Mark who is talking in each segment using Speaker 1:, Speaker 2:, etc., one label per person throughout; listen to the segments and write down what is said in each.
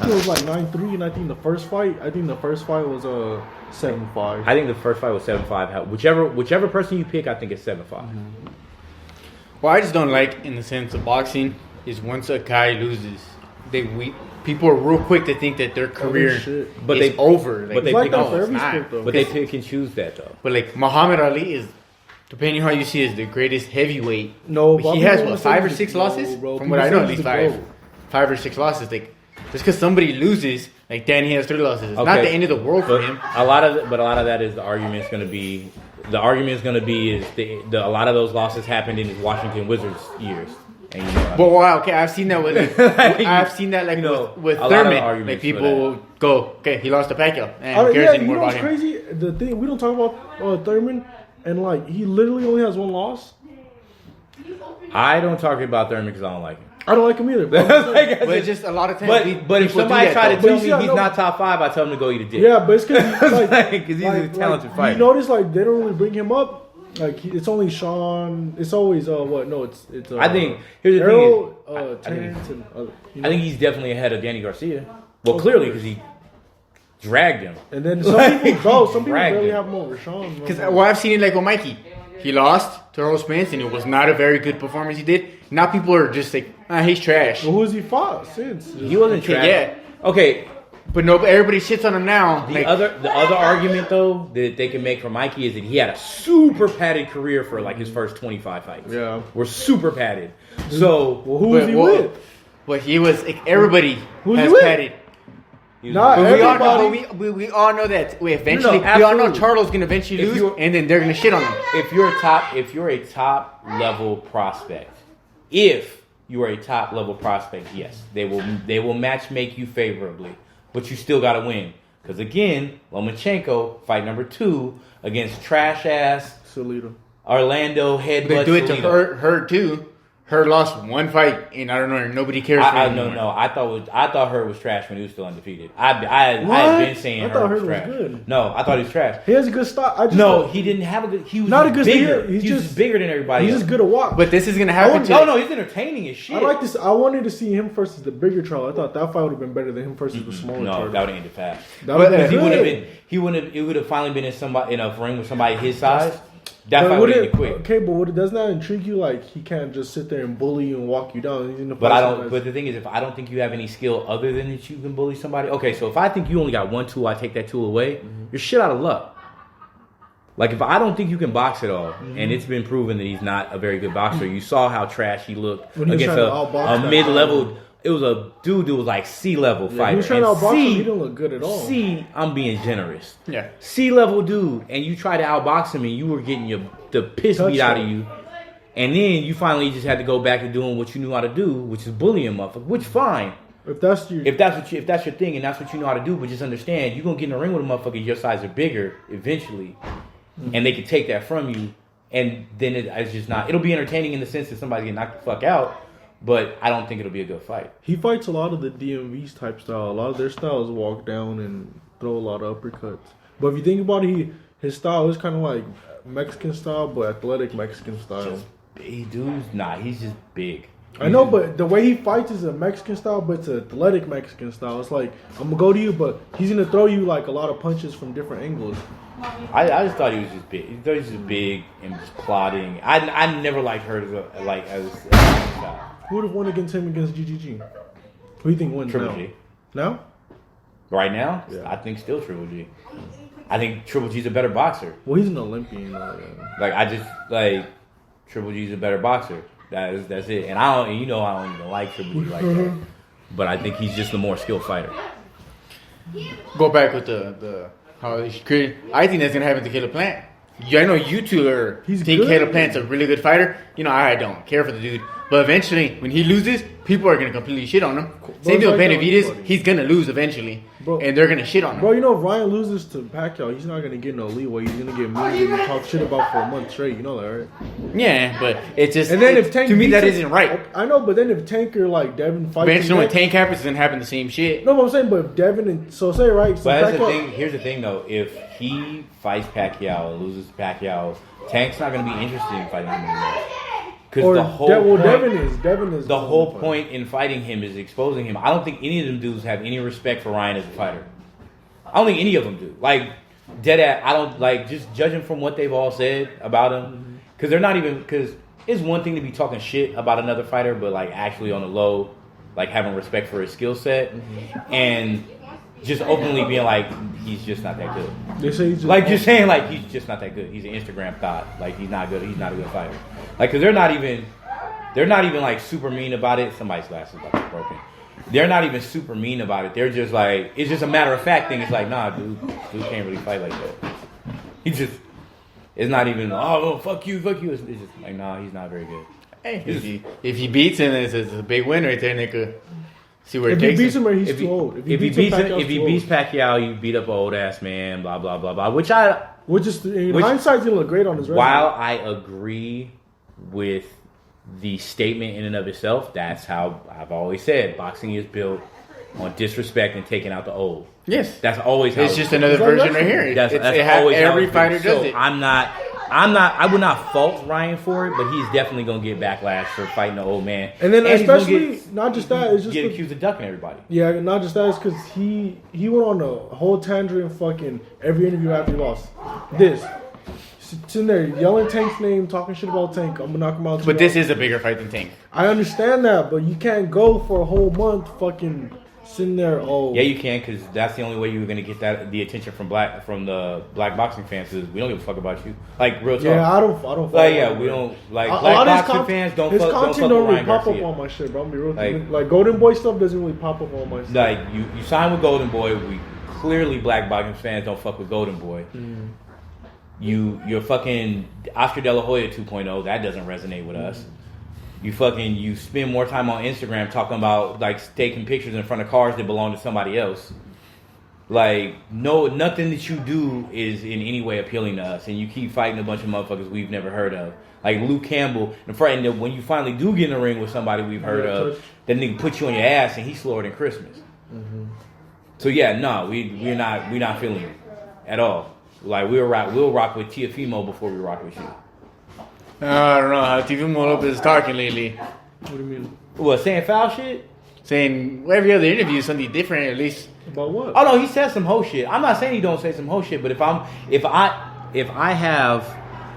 Speaker 1: think it was like 9-3, and I think the first fight was 7-5.
Speaker 2: I think the first fight was 7-5. Whichever person you pick, I think it's 7-5.
Speaker 3: Mm-hmm. Well, I just don't like in the sense of boxing is once a guy loses, people are real quick to think that their career is over.
Speaker 2: But they
Speaker 1: like
Speaker 2: pick
Speaker 1: that for every sport, though.
Speaker 2: But they pick and choose that though.
Speaker 3: But like Muhammad Ali is, depending on how you see, is the greatest heavyweight.
Speaker 1: No,
Speaker 3: he has what 5 or 6 losses?
Speaker 1: Bro,
Speaker 3: from what I know, at least 5 or 6 losses. Like just because somebody loses, like Danny has 3 losses, it's not the end of the world for him.
Speaker 2: A lot of that is the argument is going to be. The argument is going to be is a lot of those losses happened in his Washington Wizards years. And you know
Speaker 3: well, wow, okay, I've seen that with with Thurman. Like people will go, okay, he lost to Pacquiao, and who cares anymore about him?
Speaker 1: Crazy? The thing we don't talk about Thurman, and like he literally only has 1 loss.
Speaker 2: I don't talk about Thurman because I don't like him.
Speaker 1: I don't like him either.
Speaker 3: But it's just a lot of times.
Speaker 2: But if somebody tried to tell me he's not top 5, I tell him to go eat a dick.
Speaker 1: Yeah, but it's because
Speaker 2: he's a talented fighter.
Speaker 1: You notice like they don't really bring him up. Like it's only Sean. It's always what? No, it's.
Speaker 2: I think here's the
Speaker 1: Errol,
Speaker 2: thing.
Speaker 1: I
Speaker 2: think he's definitely ahead of Danny Garcia. Well, clearly because he dragged him.
Speaker 1: And then some people barely have him over Sean.
Speaker 3: Because I've seen it like with Mikey. He lost to Earl Spence, and it was not a very good performance he did. Now people are just like, he's trash.
Speaker 1: Well, who has he fought since?
Speaker 2: He wasn't trash.
Speaker 3: Yeah.
Speaker 2: Okay.
Speaker 3: But everybody shits on him now.
Speaker 2: The other argument though that they can make for Mikey is that he had a super padded career for like his first 25 fights.
Speaker 1: Yeah,
Speaker 2: we're super padded. So
Speaker 1: who was he with?
Speaker 3: Well, he was like everybody has padded.
Speaker 1: Not everybody.
Speaker 3: We all know that. We all know Charlo's gonna eventually lose, and then they're gonna shit on him.
Speaker 2: If you're a top level prospect, yes, they will match make you favorably. But you still got to win. Because again, Lomachenko, fight number 2, against trash-ass
Speaker 1: Salido.
Speaker 2: Orlando headbutt.
Speaker 3: They do it to her too. Her lost 1 fight, and I don't know, nobody cares for him anymore.
Speaker 2: No. I thought her was trash when he was still undefeated. I had been saying
Speaker 1: I thought
Speaker 2: her was
Speaker 1: was
Speaker 2: trash.
Speaker 1: good.
Speaker 2: No, I thought he was trash.
Speaker 1: He has a good style.
Speaker 2: He didn't have a good. He was
Speaker 1: not a good
Speaker 2: bigger.
Speaker 1: He's
Speaker 2: just bigger than everybody.
Speaker 1: He's
Speaker 2: else.
Speaker 1: just good at walk.
Speaker 3: But this is gonna happen.
Speaker 2: No, he's entertaining as shit.
Speaker 1: I like this. I wanted to see him versus the bigger Charlo. I thought that fight would have been better than him versus the smaller Charlo.
Speaker 2: No, that would have ended fast. He would have finally been in a ring with somebody his size. That fight would have ended quick.
Speaker 1: Okay, but doesn't that intrigue you? Like he can't just sit there and bully you and walk you down. He's in the
Speaker 2: But the thing is, if I don't think you have any skill other than that you can bully somebody, okay. So if I think you only got 1 tool, I take that tool away. You're shit out of luck. Like if I don't think you can box at all, and it's been proven that he's not a very good boxer. You saw how trash he looked against a mid-level. It was a dude that was like C-level fighter.
Speaker 1: He was trying to outbox him. He didn't look good at all.
Speaker 2: I'm being generous.
Speaker 3: Yeah.
Speaker 2: C-level dude, and you tried to outbox him, and you were getting the piss beat out of you. And then you finally just had to go back to doing what you knew how to do, which is bullying motherfucker. Which fine. If that's your thing and that's what you know how to do, but just understand you're gonna get in the ring with a motherfucker your size or bigger eventually, and they can take that from you, and then it's just not. It'll be entertaining in the sense that somebody's getting knocked the fuck out. But I don't think it'll be a good fight.
Speaker 1: He fights a lot of the DMV's type style. A lot of their style is walk down and throw a lot of uppercuts. But if you think about it, his style is kind of like Mexican style, but athletic Mexican style.
Speaker 2: He's just big.
Speaker 1: I know, but the way he fights is a Mexican style, but it's an athletic Mexican style. It's like, I'm going to go to you, but he's going to throw you like a lot of punches from different angles.
Speaker 2: I just thought he was just big. He thought he was just big and just plotting. I never liked her as style.
Speaker 1: Who would have won against him against GGG? Who do you think wins
Speaker 2: Triple G.
Speaker 1: Now?
Speaker 2: Right now?
Speaker 1: Yeah.
Speaker 2: I think still Triple G. I think Triple G's a better boxer.
Speaker 1: Well, he's an Olympian.
Speaker 2: Triple G's a better boxer. That's it. And I don't even like Triple G like that. But I think he's just the more skilled fighter.
Speaker 3: Go back with the how he's created. I think that's gonna happen to Caleb Plant. I know you two think Caleb Plant's a really good fighter. I don't care for the dude. But eventually, when he loses, people are going to completely shit on him. Same deal with Benavidez. He's going to lose eventually. And they're going to shit on him.
Speaker 1: Bro, if Ryan loses to Pacquiao, he's not going to get no leeway. He's going to get moved and talk shit about for a month straight. You know that, right?
Speaker 3: Yeah, but it's just...
Speaker 1: And then if Tank
Speaker 3: to me, that isn't right.
Speaker 1: I know, but then if Tank or like Devin fights...
Speaker 3: Eventually, when Tank happens, it's going to happen the same shit.
Speaker 1: No, but I'm saying, but if Devin and... So say, right... So
Speaker 2: but that's the thing. Here's the thing, though. If he fights Pacquiao or loses Pacquiao, Tank's not going to be interested in fighting him anymore. Because the whole
Speaker 1: Devin is
Speaker 2: the whole point in fighting him is exposing him. I don't think any of them dudes have any respect for Ryan as a fighter. I don't think any of them do. Like, dead I don't, like, just judging from what they've all said about him. Because they're not even, because it's one thing to be talking shit about another fighter, but, like, actually on the low, like, having respect for his skill set. And just openly being like, he's just not that good.
Speaker 1: They say he's just
Speaker 2: like, just saying, like, he's just not that good. He's an Instagram thought. Like, he's not good. He's not a good fighter. Like, because they're not even, like, super mean about it. Somebody's glasses about to be broken. They're not even super mean about it. They're just like, it's just a matter of fact thing. It's like, nah, dude can't really fight like that. He just, it's not even, oh, fuck you. It's just like, nah, he's not very good.
Speaker 3: Hey, if he beats him, it's a big win right there, nigga. See where
Speaker 1: it
Speaker 3: takes
Speaker 1: takes him.
Speaker 3: him.
Speaker 1: He's too old.
Speaker 2: If he beats Pacquiao, you beat up an old ass man. Blah blah blah blah. Which
Speaker 1: hindsight's gonna look great on his resume.
Speaker 2: While I agree with the statement in and of itself, that's how I've always said boxing is built on disrespect and taking out the old.
Speaker 3: Yes,
Speaker 2: that's always how
Speaker 3: it's just another version right here. That's always every fighter does it.
Speaker 2: I would not fault Ryan for it, but he's definitely gonna get backlash for fighting the old man.
Speaker 1: And then especially not just that, it's just
Speaker 2: get accused of ducking everybody.
Speaker 1: Yeah, not just that, it's because he went on a whole tangent and fucking every interview after he lost. Sitting there yelling Tank's name, talking shit about Tank. I'm gonna knock him out.
Speaker 3: But this is a bigger fight than Tank.
Speaker 1: I understand that, but you can't go for a whole month fucking sitting there. Oh,
Speaker 2: yeah, you can, because that's the only way you're gonna get the attention from the black boxing fans. Is we don't give a fuck about you, like real talk.
Speaker 1: Yeah, I don't.
Speaker 2: Like, yeah, we don't like black boxing fans. Don't fuck.
Speaker 1: Content don't really pop up on my shit, bro. I'm be real. Like Golden Boy stuff doesn't really pop up on my stuff.
Speaker 2: Like you sign with Golden Boy. We clearly black boxing fans don't fuck with Golden Boy. You're fucking Oscar De La Hoya 2.0. That doesn't resonate with us. You spend more time on Instagram talking about like taking pictures in front of cars that belong to somebody else. Like nothing that you do is in any way appealing to us, and you keep fighting a bunch of motherfuckers we've never heard of. Like Luke Campbell, and when you finally do get in the ring with somebody we've heard of, that nigga put you on your ass and he's slower than Christmas. So yeah, no, we're not feeling it at all. Like we'll rock with Tiafimo before we rock with you.
Speaker 3: I don't know how Tiafimo Lopez is talking lately.
Speaker 1: What do you mean?
Speaker 2: What, saying foul shit?
Speaker 3: Saying every other interview is something different at least.
Speaker 1: About what?
Speaker 2: Oh no, he says some hoe shit. I'm not saying he don't say some hoe shit, but if I have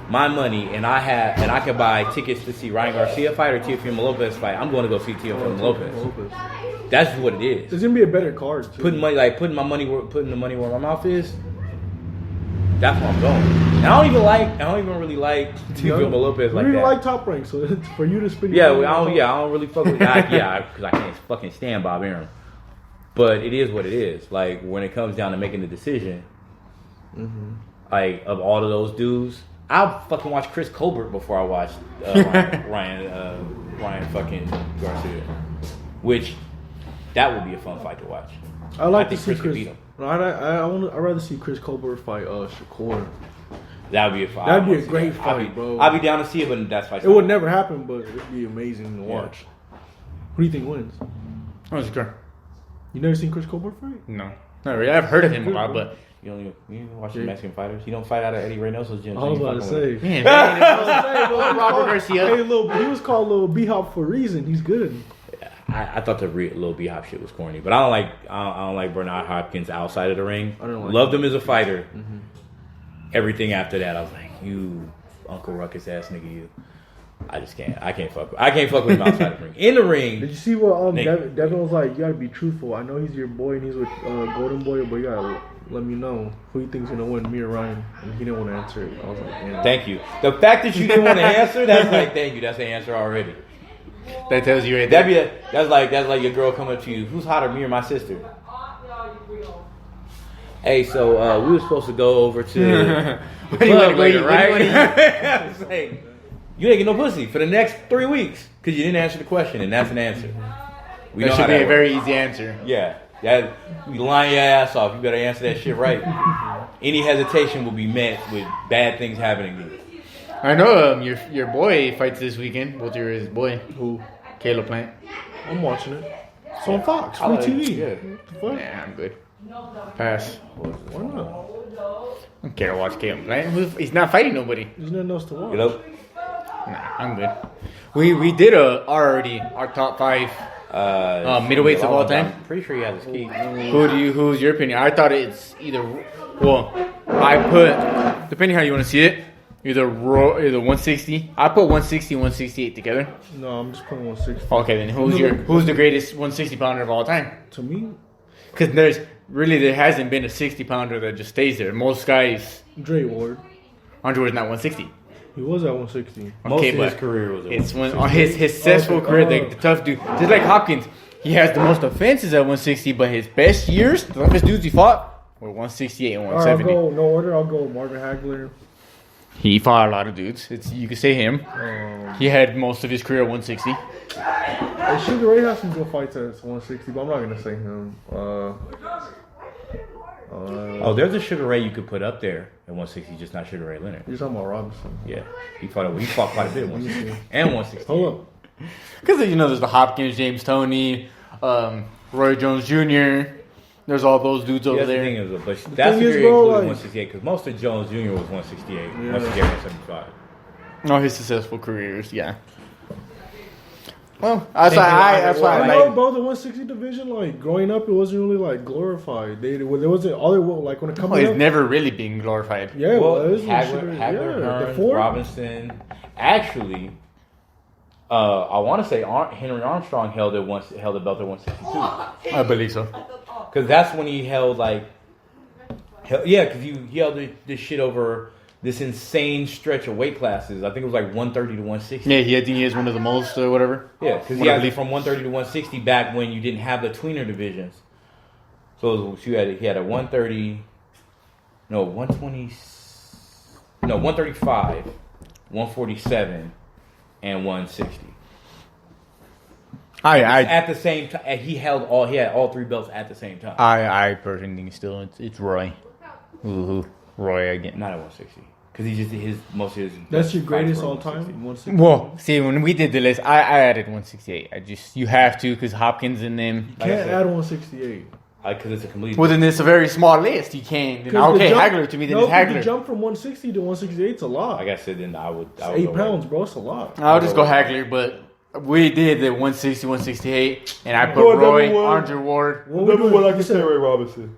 Speaker 2: my money and I can buy tickets to see Ryan Garcia fight or Teofimo Lopez fight, I'm going to go see Teofimo Lopez. That's what it is.
Speaker 1: There's gonna be a better card too.
Speaker 2: Putting the money where my mouth is. That's where I'm going. And I don't even really like Teofimo Lopez like that.
Speaker 1: You really like Top Rank, so it's for you to spend.
Speaker 2: I don't really fuck with that. Because I can't fucking stand Bob Arum. But it is what it is. Like when it comes down to making the decision, like of all of those dudes, I'll fucking watch Chris Colbert before I watch Ryan fucking Garcia. Which that would be a fun fight to watch.
Speaker 1: I think Chris could beat him. I'd rather see Chris Colbert fight Shakur.
Speaker 2: That would be a fight.
Speaker 1: That'd be a great fight, bro.
Speaker 2: I'd be down to see it, but that's fight.
Speaker 1: It would never happen, but it'd be amazing to watch. Who do you think wins?
Speaker 3: Oh, Shakur.
Speaker 1: You never seen Chris Colbert fight?
Speaker 3: No, not really. I've heard of him a lot, but
Speaker 2: you watch the Mexican fighters. You don't fight out of Eddie Reynoso's gym.
Speaker 1: I was about to say.
Speaker 3: Man, Robert Garcia.
Speaker 1: Hey, he was called Lil B-Hop for a reason. He's good.
Speaker 2: I thought the Lil B-Hop shit was corny, but I don't like Bernard Hopkins outside of the ring.
Speaker 1: I don't like
Speaker 2: Loved him as a fighter. Everything after that, I was like, you Uncle Ruckus ass nigga, you. I just can't. I can't fuck with him outside the ring. In the ring.
Speaker 1: Did you see what Devin was like? You gotta be truthful. I know he's your boy and he's with Golden Boy, but you gotta let me know who you think's gonna win, me or Ryan. And he didn't want to answer it. I was like, damn.
Speaker 2: Thank you. The fact that you didn't want to answer, that's like, thank you. That's the answer already.
Speaker 3: That tells you right there.
Speaker 2: That's like your girl coming up to you. Who's hotter, me or my sister? Hey, so we were supposed to go over to the club later, right? It's like, you ain't get no pussy for the next 3 weeks because you didn't answer the question, and that's an answer.
Speaker 3: That should be a very easy answer.
Speaker 2: Yeah, you lying your ass off. You better answer that shit right. Any hesitation will be met with bad things happening to you.
Speaker 3: I know your boy fights this weekend. What's his boy?
Speaker 1: Who?
Speaker 3: Caleb Plant.
Speaker 1: I'm watching it. It's on Fox. Free TV.
Speaker 3: Yeah, I'm good. Pass.
Speaker 1: Why not?
Speaker 3: I don't care to watch Caleb Plant. He's not fighting nobody.
Speaker 1: There's nothing else to watch.
Speaker 2: You know?
Speaker 3: Nah, I'm good. We did our top 5 middleweights of all time.
Speaker 2: I'm pretty sure you have this key.
Speaker 3: Who's your opinion? I thought it's either. Well, I put, depending how you want to see it, either 160. I put 160 and 168 together.
Speaker 1: No, I'm just putting 160.
Speaker 3: Okay, then who's the greatest 160 pounder of all time?
Speaker 1: To me,
Speaker 3: because there hasn't been a 60 pounder that just stays there. Most guys.
Speaker 1: Dre Ward.
Speaker 3: Andre Ward's not 160.
Speaker 1: He was at 160.
Speaker 2: Most of his career was at
Speaker 3: it's when on his successful career, the tough dude, just like Hopkins, he has the most offenses at 160, but his best years, the toughest dudes he fought, were 168 and 170.
Speaker 1: I'll go no order. I'll go Marvin Hagler.
Speaker 3: He fought a lot of dudes. You could say him. He had most of his career at 160.
Speaker 1: Sugar Ray has some good fights at 160, but I'm not gonna say him.
Speaker 2: There's a Sugar Ray you could put up there at 160, just not Sugar Ray Leonard.
Speaker 1: You're talking about Robinson.
Speaker 2: Yeah, he fought quite a bit at 160 and 160.
Speaker 1: Hold up.
Speaker 3: Because there's the Hopkins, James Toney, Roy Jones Jr. There's all those dudes over there.
Speaker 2: That's the thing, bro, 168 because most of Jones Jr. was 168, 175.
Speaker 3: No, his successful careers, yeah. Well, that's why I like.
Speaker 1: Bro, the 160 division, like growing up, it wasn't really like glorified. There wasn't all there like when it comes.
Speaker 3: It's never really been glorified.
Speaker 1: Yeah, it was.
Speaker 2: Hagler, Hearns, Robinson. Actually, I want to say Henry Armstrong held the belt at 162.
Speaker 3: I believe so.
Speaker 2: Because that's when he held because he held this shit over this insane stretch of weight classes. I think it was like 130 to 160.
Speaker 3: Yeah, he has one of the most or whatever.
Speaker 2: Yeah, because he had from 130 to 160 back when you didn't have the tweener divisions. So he had a 130, 120, 135, 147, and 160. At the same time, he had all 3 belts at the same time.
Speaker 3: I personally think still it's Roy. Ooh, Roy again.
Speaker 2: Not at 160. Because he just most of his.
Speaker 1: That's your greatest all time. 160.
Speaker 3: Well, see, when we did the list, I added 168. You have to because Hopkins and them.
Speaker 1: You can't add 168.
Speaker 2: Because it's a complete.
Speaker 3: Well, then it's a very small list. You can't. Hagler to me. Then it's Hagler.
Speaker 1: The jump from 160 to 168 is a lot.
Speaker 2: Like I said, then I would.
Speaker 1: It's 8 pounds, bro. It's a lot.
Speaker 3: I'll just go Hagler, but. We did the 160, 168, and I put Roy, Andre Ward.
Speaker 1: Number one, I can say Ray Robinson.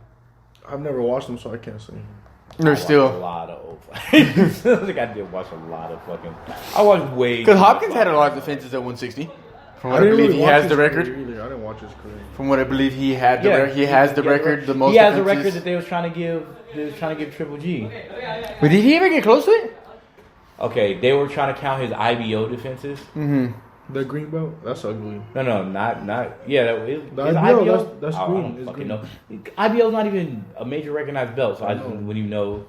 Speaker 1: I've never watched him, so I can't say.
Speaker 3: There's still
Speaker 2: a lot of old fights. I think I did watch a lot of fucking. I watched way.
Speaker 3: Because Hopkins had a lot of defenses at 160. From what I believe, he has the record.
Speaker 1: I didn't watch his career.
Speaker 3: From what I believe, he had he has the record. The most.
Speaker 2: He has the record that they was trying to give. They was trying to give Triple G.
Speaker 3: But did he ever get close to it?
Speaker 2: Okay, they were trying to count his IBO defenses.
Speaker 3: Mm-hmm.
Speaker 1: The green belt? That's ugly.
Speaker 2: No, not. Yeah,
Speaker 1: the IBO, that's green.
Speaker 2: I don't fucking know. IBO's not even a major recognized belt, so I just wouldn't even know.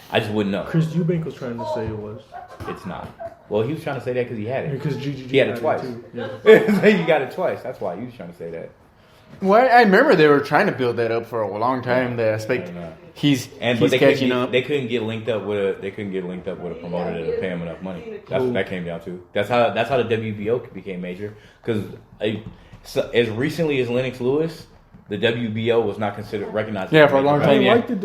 Speaker 2: I just wouldn't know.
Speaker 1: Chris Eubank was trying to say it was.
Speaker 2: It's not. Well, he was trying to say that because he had it.
Speaker 1: Because GGG
Speaker 2: he had it twice. You got it twice. That's why he was trying to say that.
Speaker 3: Well, I remember they were trying to build that up for a long time. The aspect he's catching up.
Speaker 2: They couldn't get linked up with a promoter that would pay him enough money. That's what that came down to. That's how the WBO became major. Because as recently as Lennox Lewis, the WBO was not considered recognized.
Speaker 3: Yeah, for a long time.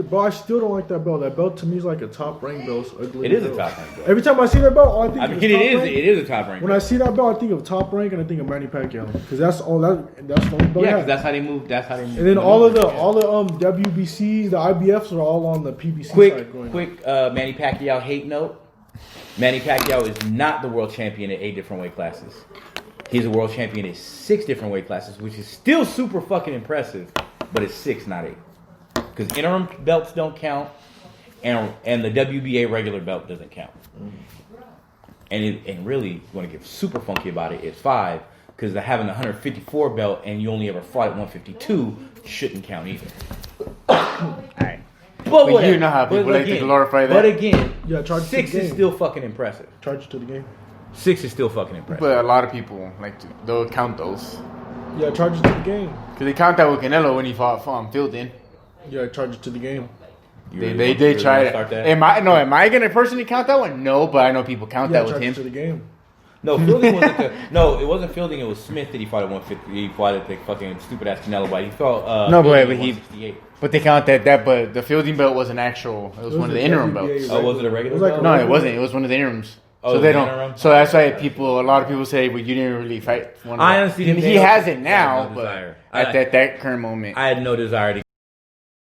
Speaker 1: But I still don't like that belt. That belt to me is like a top rank belt. It's ugly.
Speaker 2: It is a top rank belt.
Speaker 1: Every time I see that belt, all I think of
Speaker 2: it is a top rank.
Speaker 1: When I see that belt, I think of top rank and I think of Manny Pacquiao because that's the only belt.
Speaker 2: Yeah, because that's how they moved. And
Speaker 1: then all the WBCs, the IBFs are all on the PBC side.
Speaker 2: Quick Manny Pacquiao hate note. Manny Pacquiao is not the world champion at 8 different weight classes. He's a world champion at 6 different weight classes, which is still super fucking impressive. But it's 6, not 8. Because interim belts don't count, and the WBA regular belt doesn't count. And really, you want to get super funky about it, it's 5. Because having a 154 belt and you only ever fought at 152 shouldn't count either. Alright. But
Speaker 3: you know how people like to glorify that.
Speaker 2: But again,
Speaker 1: 6
Speaker 2: is still fucking impressive.
Speaker 1: Charge it to the game.
Speaker 2: 6 is still fucking impressive.
Speaker 3: But a lot of people they'll count those.
Speaker 1: Yeah, charge it to the game.
Speaker 3: Because they count that with Canelo when he fought Fielding.
Speaker 1: Yeah, charge it to the game.
Speaker 3: They tried it. Am I going to personally count that one? No, but I know people count that with him.
Speaker 1: Charge it to the game.
Speaker 2: No, Fielding wasn't it wasn't Fielding, it was Smith that he fought at 150. He fought at the fucking stupid ass Canelo fight. He fought
Speaker 3: but they count that but the Fielding belt was an actual, it was one of the interim belts.
Speaker 2: Was it a regular
Speaker 1: belt?
Speaker 3: No, it wasn't. It was one of the interims. So they don't. So that's why a lot of people say, "Well, you didn't really fight."
Speaker 2: I honestly,
Speaker 3: he has it now, but at that current moment,
Speaker 2: I had no desire to